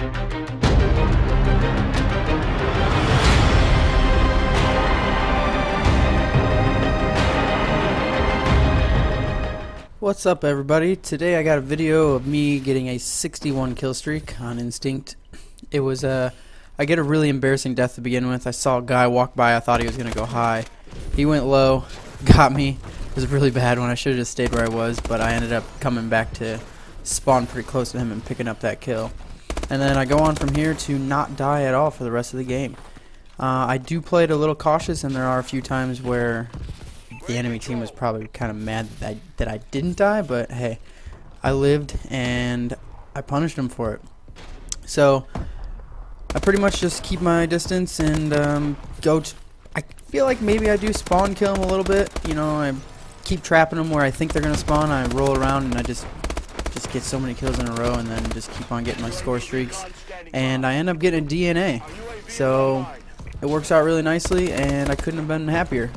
What's up, everybody? Today I got a video of me getting a 61 kill streak on Instinct. It was I get a really embarrassing death to begin with. I saw a guy walk by. I thought he was gonna go high. He went low, got me. It was a really bad one. I should have just stayed where I was, but I ended up coming back to spawn pretty close to him and picking up that kill. And then I go on from here to not die at all for the rest of the game. I do play it a little cautious, and there are a few times where the enemy team was probably kind of mad that I didn't die, but hey, I lived and I punished them for it. So I pretty much just keep my distance and I feel like maybe I do spawn kill them a little bit. You know, I keep trapping them where I think they're gonna spawn. I roll around and I just get so many kills in a row, and then just keep on getting my score streaks, and I end up getting a DNA. So it works out really nicely, and I couldn't have been happier.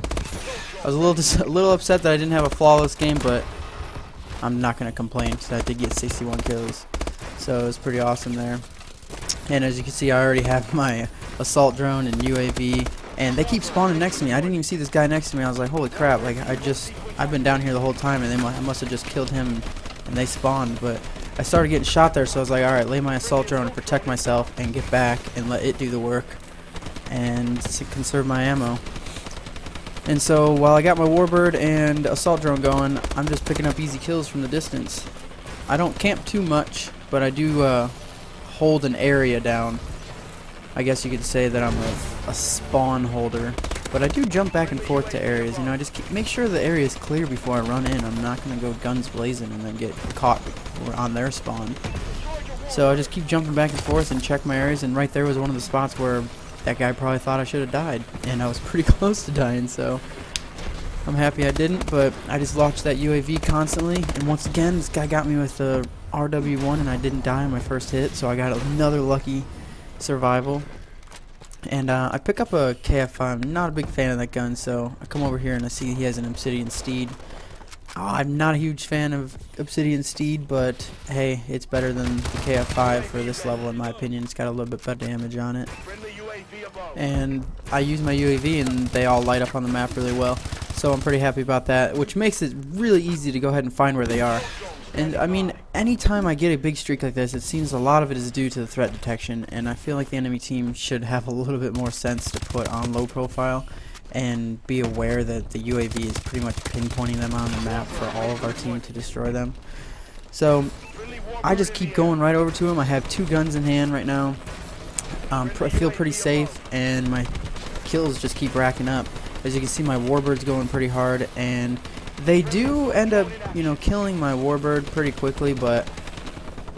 I was a little upset that I didn't have a flawless game, but I'm not going to complain because I did get 61 kills. So it was pretty awesome there. And as you can see, I already have my assault drone and UAV, and they keep spawning next to me. I didn't even see this guy next to me. I was like, holy crap, like I've been down here the whole time, and I must have just killed him and they spawned. But I started getting shot there, so I was like, alright, lay my assault drone to protect myself and get back and let it do the work and to conserve my ammo. And so while I got my warbird and assault drone going, I'm just picking up easy kills from the distance. I don't camp too much, but I do hold an area down. I guess you could say that I'm a spawn holder. But I do jump back and forth to areas. You know, I just make sure the area is clear before I run in. I'm not going to go guns blazing and then get caught on their spawn. So I just keep jumping back and forth and check my areas, and right there was one of the spots where that guy probably thought I should have died, and I was pretty close to dying, so I'm happy I didn't. But I just launched that UAV constantly, and once again this guy got me with the RW1 and I didn't die on my first hit, so I got another lucky survival. And I pick up a KF5. I'm not a big fan of that gun, so I come over here and I see he has an Obsidian Steed. I'm not a huge fan of Obsidian Steed, but hey, it's better than the KF5 for this level in my opinion. It's got a little bit better damage on it. And I use my UAV and they all light up on the map really well, so I'm pretty happy about that, which makes it really easy to go ahead and find where they are. And I mean, anytime I get a big streak like this, it seems a lot of it is due to the threat detection, and I feel like the enemy team should have a little bit more sense to put on low profile and be aware that the UAV is pretty much pinpointing them on the map for all of our team to destroy them. So I just keep going right over to them. I have 2 guns in hand right now. I feel pretty safe, and my kills just keep racking up. As you can see, my warbird's going pretty hard, and they do end up, you know, killing my warbird pretty quickly, but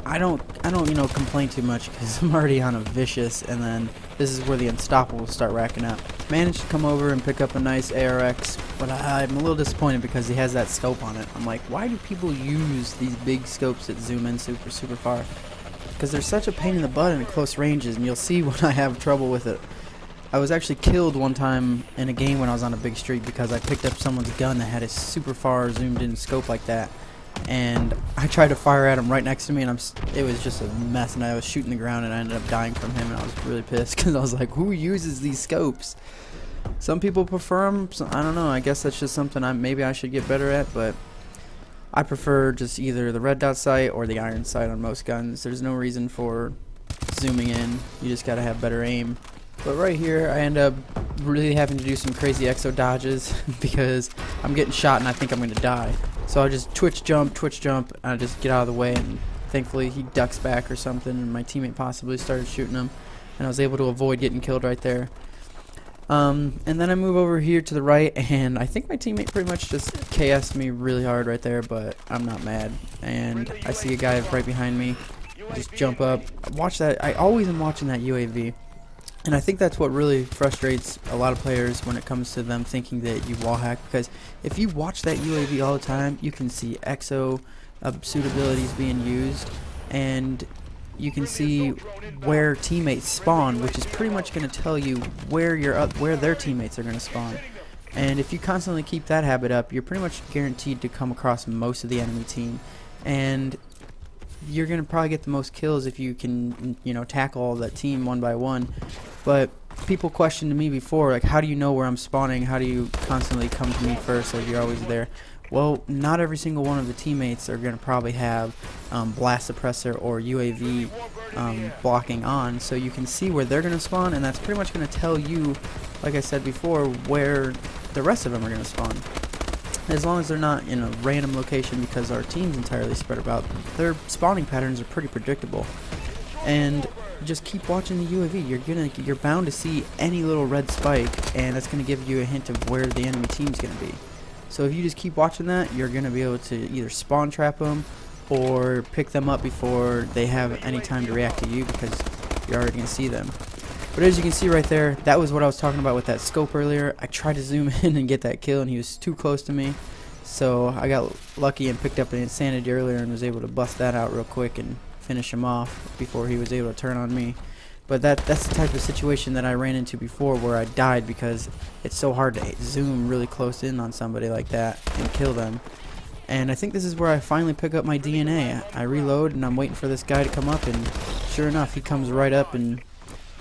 I don't you know, complain too much because I'm already on a vicious, and then this is where the unstoppable start racking up. Managed to come over and pick up a nice ARX, but I'm a little disappointed because he has that scope on it. I'm like, why do people use these big scopes that zoom in super far? Because they're such a pain in the butt in close ranges, and you'll see when I have trouble with it. I was actually killed one time in a game when I was on a big streak because I picked up someone's gun that had a super far zoomed in scope like that, and I tried to fire at him right next to me, and it was just a mess, and I was shooting the ground and I ended up dying from him, and I was really pissed because I was like, who uses these scopes? Some people prefer them, so I don't know, I guess that's just something maybe I should get better at, but I prefer just either the red dot sight or the iron sight on most guns. There's no reason for zooming in, you just gotta have better aim. But right here I end up really having to do some crazy exo dodges because I'm getting shot and I think I'm gonna die. So I just twitch jump, and I just get out of the way, and thankfully he ducks back or something, and my teammate possibly started shooting him, and I was able to avoid getting killed right there. And then I move over here to the right, and I think my teammate pretty much just KS'd me really hard right there, but I'm not mad. And I see a guy right behind me. I just jump up. Watch that. I always am watching that UAV. And I think that's what really frustrates a lot of players when it comes to them thinking that you wall hack, because if you watch that UAV all the time, you can see exo suit abilities being used, and you can see where teammates spawn, which is pretty much going to tell you where their teammates are going to spawn. And if you constantly keep that habit up, you're pretty much guaranteed to come across most of the enemy team. And you're gonna probably get the most kills if you can, you know, tackle that team one by one. But people questioned me before, like, how do you know where I'm spawning? How do you constantly come to me first? Like, you're always there. Well, not every single one of the teammates are gonna probably have blast suppressor or UAV blocking on, so you can see where they're gonna spawn, and that's pretty much gonna tell you, like I said before, where the rest of them are gonna spawn. As long as they're not in a random location, because our team's entirely spread about, their spawning patterns are pretty predictable. And just keep watching the UAV. You're bound to see any little red spike, and that's gonna give you a hint of where the enemy team's gonna be. So if you just keep watching that, you're gonna be able to either spawn trap them or pick them up before they have any time to react to you, because you're already gonna see them. But as you can see right there, that was what I was talking about with that scope earlier. I tried to zoom in and get that kill, and he was too close to me. So I got lucky and picked up an insanity earlier and was able to bust that out real quick and finish him off before he was able to turn on me. But that's the type of situation that I ran into before, where I died because it's so hard to zoom really close in on somebody like that and kill them. And I think this is where I finally pick up my DNA. I reload and I'm waiting for this guy to come up, and sure enough, he comes right up, and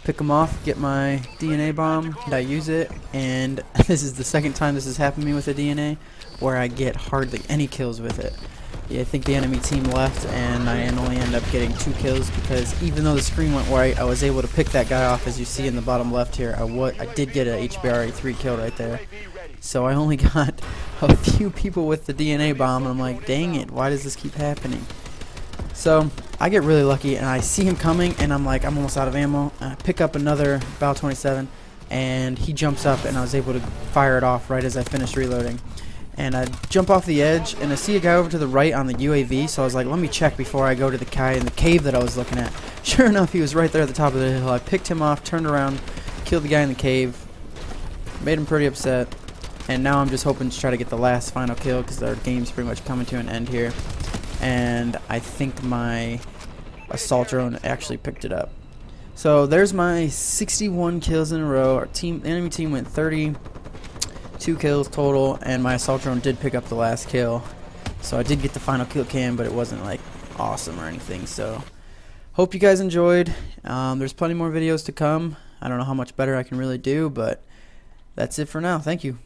pick him off, get my DNA bomb, and I use it, and this is the second time this has happened to me with a DNA, where I get hardly any kills with it. Yeah, I think the enemy team left, and I only end up getting 2 kills, because even though the screen went white, I was able to pick that guy off. As you see in the bottom left here, I did get a HBRA3 kill right there. So I only got a few people with the DNA bomb, and I'm like, dang it, why does this keep happening? So I get really lucky, and I see him coming, and I'm like, I'm almost out of ammo, and I pick up another Bal 27, and he jumps up, and I was able to fire it off right as I finished reloading. And I jump off the edge, and I see a guy over to the right on the UAV, so I was like, let me check before I go to the guy in the cave that I was looking at. Sure enough, he was right there at the top of the hill. I picked him off, turned around, killed the guy in the cave, made him pretty upset, and now I'm just hoping to try to get the last final kill, because our game's pretty much coming to an end here. And I think my assault drone actually picked it up. So there's my 61 kills in a row. Our team, the enemy team, went 32 kills total, and my assault drone did pick up the last kill. So I did get the final kill cam, but it wasn't like awesome or anything. So hope you guys enjoyed. There's plenty more videos to come. I don't know how much better I can really do, but that's it for now. Thank you.